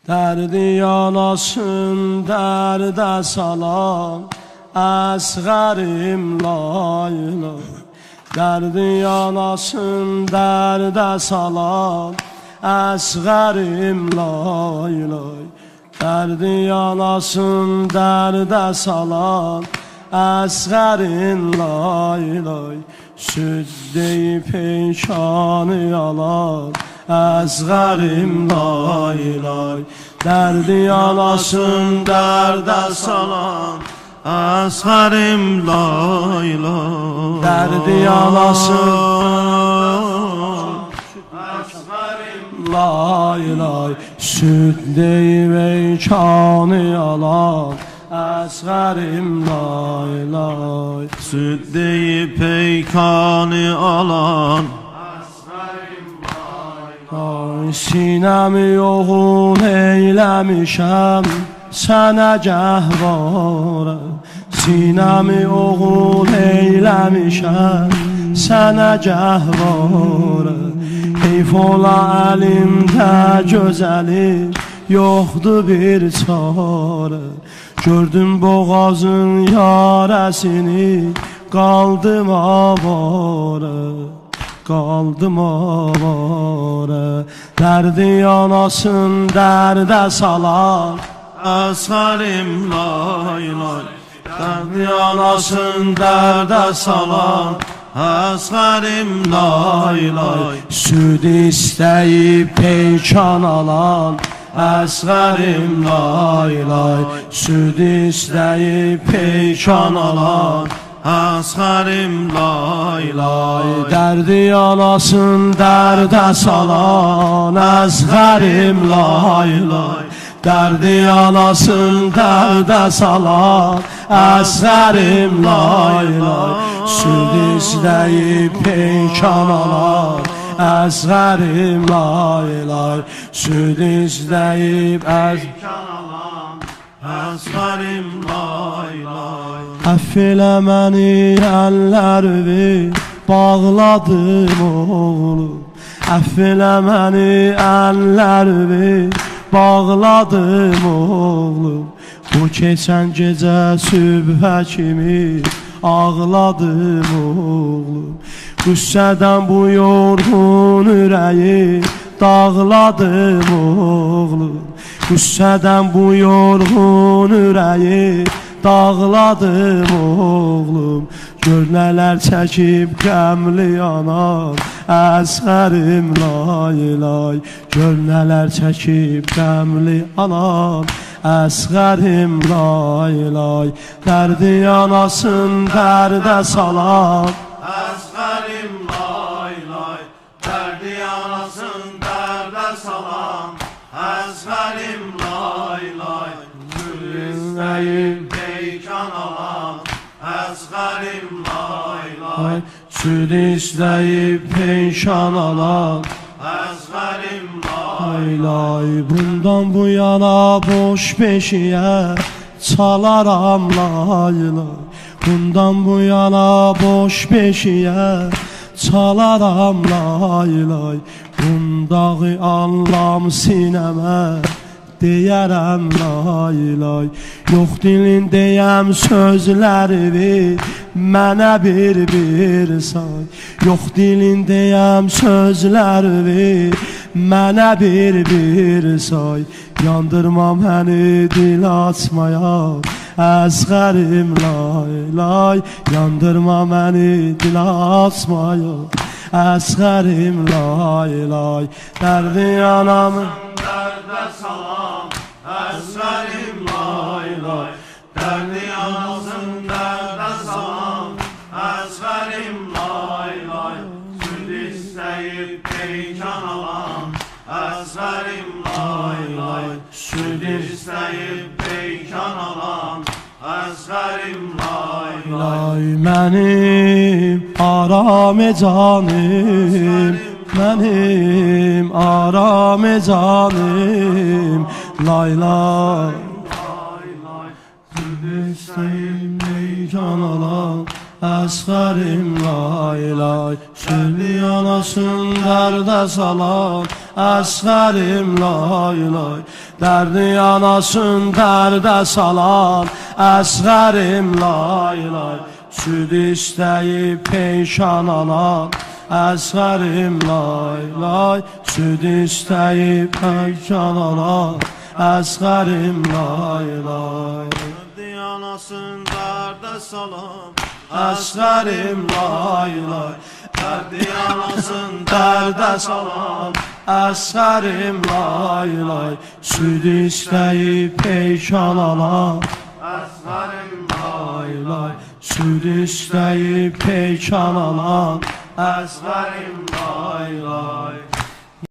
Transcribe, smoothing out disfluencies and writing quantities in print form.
Derdi yanasın derde salan Əsğərim lay lay. Derdi yanasın derde salan Əsğərim lay lay. Derdi yanasın derde salan Əsğərin lay lay. Süd deyip peykanı yalan Əsğərim lay lay. Derdi yanasın derde salan Əsğərim lay lay. Derdi yanasın Əsğərim lay lay. Süd deyip peykanı yalan Əsğərim lay lay. Süd deyip peykanı alan Ay, sinəmi yoğun eyləmişəm sənə gəhvara. Sinəmi yoğun eyləmişəm sənə gəhvara. Heyf ola əlimdə gözəli yoxdur bir çarə. Gördüm boğazın yarəsini qaldım avara. Qaldım avara. Derdi yanasın derde salan Əsğərim lay lay. Derdi yanasın derde salan Əsğərim lay lay. Süd istəyib peykan alan Əsğərim lay lay. Süd istəyib peykan alan Əsğərim lay lay. Derdi yanasın derde salan Əsğərim lay lay. Derdi yanasın derde salan Əsğərim lay lay. Süd istəyib peykan alan Əsğərim lay lay. Süd istəyib Peykan alan Əsğərim lay lay. Əff elə məni əllərimi bağladım oğlum. Əff elə məni əllərimi bağladım oğlum. Bu keçən gecə sübhə kimi ağladım oğlum. Qüssədən bu yorğun ürəyi dağladım oğlum. Qüssədən bu yorğun ürəyi dağladım oğlum. Gör nələr çəkib qəmli yanar Əsğərim lay lay. Gör nələr çəkib qəmli yanar Əsğərim lay lay. Derdi yanasın derde salan Əsğərim lay lay. Derdi yanasın derde salan Əsğərim lay lay. Süd peykan alan Əsğərim lay lay. Süd istəyib peykan alan Əsğərim lay lay. Bundan bu yana boş beşiyə çalaram lay lay. Bundan bu yana boş beşiyə çalaram lay lay. Bundağı anlam sinəmə deyərəm lay lay. Yox dilindəyəm sözlərimi mənə bir say. Yox dilindəyəm sözlərimi mənə bir say. Yandırma məni dil açmaya Əsğərim lay lay. Yandırma məni dil açmaya Əsğərim lay lay. Derdi yanamı derde salan Əsğərim lay lay. Derdi yanasın derde salan Əsğərim lay lay. Süd istəyib peykan alan Əsğərim lay lay. Süd istəyib peykan alan Əsğərim lay lay. Mənim aram canım, mənim aram canım lay lay. Lay lay. Süd istəyib peykan alan Əsğərim lay lay Südü yanasın dərdə salan Əsğərim lay lay Dərdi yanasın dərdə salan Əsğərim lay lay Süd istəyib peyşan alan Əsğərim lay lay Süd istəyib peyşan alan Əsğərim lay lay Anasın dərdə salam Əsğərim lay lay Dərdi anasın dərdə salan Əsğərim lay lay Süd istəyib peyşan alan Əsğərim lay lay Süd istəyib peyşan alan Əsğərim lay lay